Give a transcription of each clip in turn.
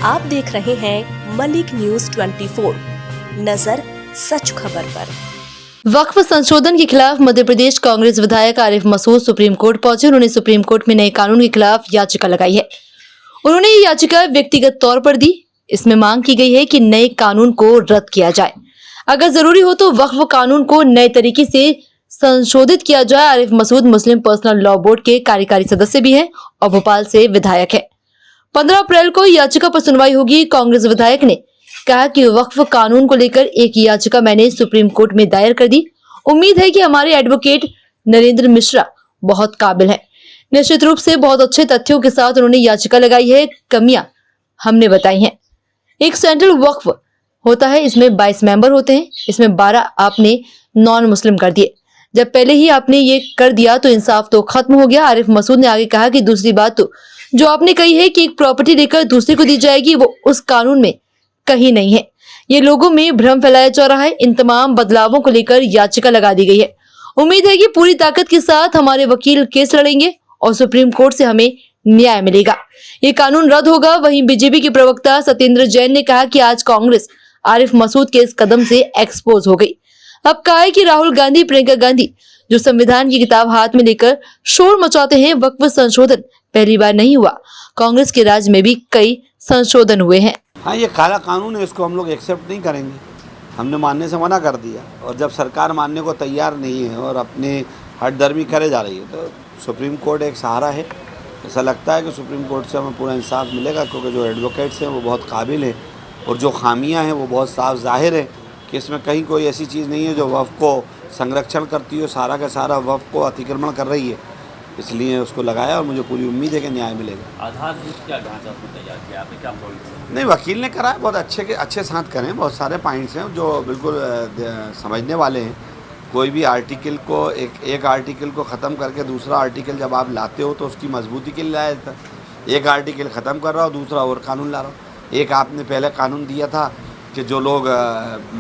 आप देख रहे हैं मलिक न्यूज 24, नजर सच खबर पर। वक्फ संशोधन के खिलाफ मध्य प्रदेश कांग्रेस विधायक आरिफ मसूद सुप्रीम कोर्ट पहुंचे। उन्होंने सुप्रीम कोर्ट में नए कानून के खिलाफ याचिका लगाई है। उन्होंने ये याचिका व्यक्तिगत तौर पर दी। इसमें मांग की गई है कि नए कानून को रद्द किया जाए, अगर जरूरी हो तो वक्फ कानून को नए तरीके से संशोधित किया जाए। आरिफ मसूद मुस्लिम पर्सनल लॉ बोर्ड के कार्यकारी सदस्य भी हैं और भोपाल से विधायक है। 15 अप्रैल को याचिका पर सुनवाई होगी। कांग्रेस विधायक ने कहा कि वक्फ कानून को लेकर एक याचिका मैंने सुप्रीम कोर्ट में दायर कर दी। उम्मीद है कि हमारे एडवोकेट नरेंद्र मिश्रा बहुत काबिल हैं। निश्चित रूप से बहुत अच्छे तथ्यों के साथ उन्होंने याचिका लगाई है। कमियां हमने बताई हैं। एक सेंट्रल वक्फ होता है, इसमें 22 मेंबर होते हैं, इसमें 12 आपने नॉन मुस्लिम कर दिए। जब पहले ही आपने ये कर दिया तो इंसाफ तो खत्म हो गया। आरिफ मसूद ने आगे कहा कि दूसरी बात तो जो आपने कही है कि एक प्रॉपर्टी लेकर दूसरे को दी जाएगी, वो उस कानून में कहीं नहीं है। ये लोगों में भ्रम फैलाया जा रहा है। इन तमाम बदलावों को लेकर याचिका लगा दी गई है। उम्मीद है कि पूरी ताकत के साथ हमारे वकील केस लड़ेंगे और सुप्रीम कोर्ट से हमें न्याय मिलेगा। ये कानून रद्द होगा। वहीं बीजेपी के प्रवक्ता सत्येंद्र जैन ने कहा कि आज कांग्रेस आरिफ मसूद के इस कदम से एक्सपोज हो गई। अब कहा है कि राहुल गांधी, प्रियंका गांधी जो संविधान की किताब हाथ में लेकर शोर मचाते हैं। वक्फ संशोधन पहली बार नहीं हुआ, कांग्रेस के राज में भी कई संशोधन हुए हैं। हाँ, ये काला कानून है, इसको हम लोग एक्सेप्ट नहीं करेंगे। हमने मानने से मना कर दिया, और जब सरकार मानने को तैयार नहीं है और अपने हठधर्मी करे जा रही है तो सुप्रीम कोर्ट एक सहारा है। ऐसा लगता है कि सुप्रीम कोर्ट से हमें पूरा इंसाफ मिलेगा, क्योंकि जो एडवोकेट्स हैं वो बहुत काबिल हैं और जो खामियां हैं वो बहुत साफ जाहिर है कि इसमें कहीं कोई ऐसी चीज़ नहीं है जो वक्फ को संरक्षण करती हो। सारा का सारा वक्फ को अतिक्रमण कर रही है, इसलिए उसको लगाया और मुझे पूरी उम्मीद है कि न्याय मिलेगा। आधारभूत क्या ढांचा उसमें तैयार किया आपने, क्या पॉइंट? नहीं, वकील ने करा है, बहुत अच्छे साथ करें। बहुत सारे पॉइंट्स हैं जो बिल्कुल समझने वाले हैं। कोई भी आर्टिकल को एक आर्टिकल को ख़त्म करके दूसरा आर्टिकल जब आप लाते हो तो उसकी मजबूती के लिए लाया जाता है। एक आर्टिकल ख़त्म कर रहा हो, दूसरा और कानून ला रहा हो। एक आपने पहले कानून दिया था कि जो लोग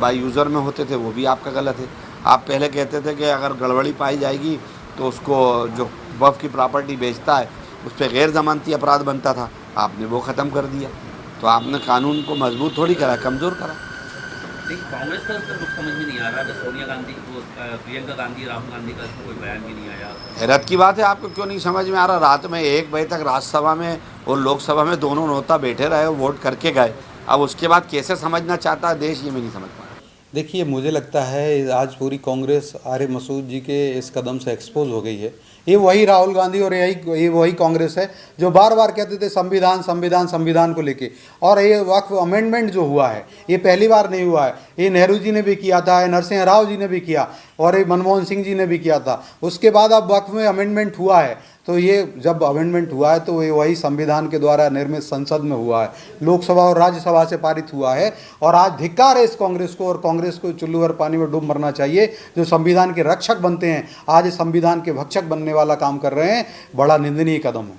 बाई यूज़र में होते थे वो भी आपका गलत है। आप पहले कहते थे कि अगर गड़बड़ी पाई जाएगी तो उसको जो वक्फ की प्रॉपर्टी बेचता है उस पर गैर ज़मानती अपराध बनता था, आपने वो ख़त्म कर दिया। तो आपने कानून को मजबूत थोड़ी करा, कमज़ोर करा। लेकिन कांग्रेस का उसका कुछ समझ में नहीं आ रहा है। सोनिया गांधी, प्रियंका गांधी, राहुल गांधी का इसमें कोई बयान भी नहीं आया। हैरत की बात है, आपको क्यों नहीं समझ में आ रहा? रात में 1 बजे तक राज्यसभा में और लोकसभा में दोनों नेता बैठे रहे, वोट करके गए। अब उसके बाद कैसे समझना चाहता है देश, ये मैं नहीं समझ पा रहा। देखिए, मुझे लगता है आज पूरी कांग्रेस आरिफ मसूद जी के इस कदम से एक्सपोज हो गई है। ये वही राहुल गांधी और ये वही कांग्रेस है जो बार बार कहते थे संविधान संविधान संविधान को लेके। और ये वक्फ अमेंडमेंट जो हुआ है ये पहली बार नहीं हुआ है। ये नेहरू जी ने भी किया था, नरसिंह राव जी ने भी किया और ये मनमोहन सिंह जी ने भी किया था। उसके बाद अब वक्फ में अमेंडमेंट हुआ है, तो ये जब अमेंडमेंट हुआ है तो ये वही संविधान के द्वारा निर्मित संसद में हुआ है, लोकसभा और राज्यसभा से पारित हुआ है। और आज धिक्कार है इस कांग्रेस को, और कांग्रेस को चुल्लू भर पानी में डूब मरना चाहिए। जो संविधान के रक्षक बनते हैं आज संविधान के भक्षक बनने वाला काम कर रहे हैं। बड़ा निंदनीय कदम है।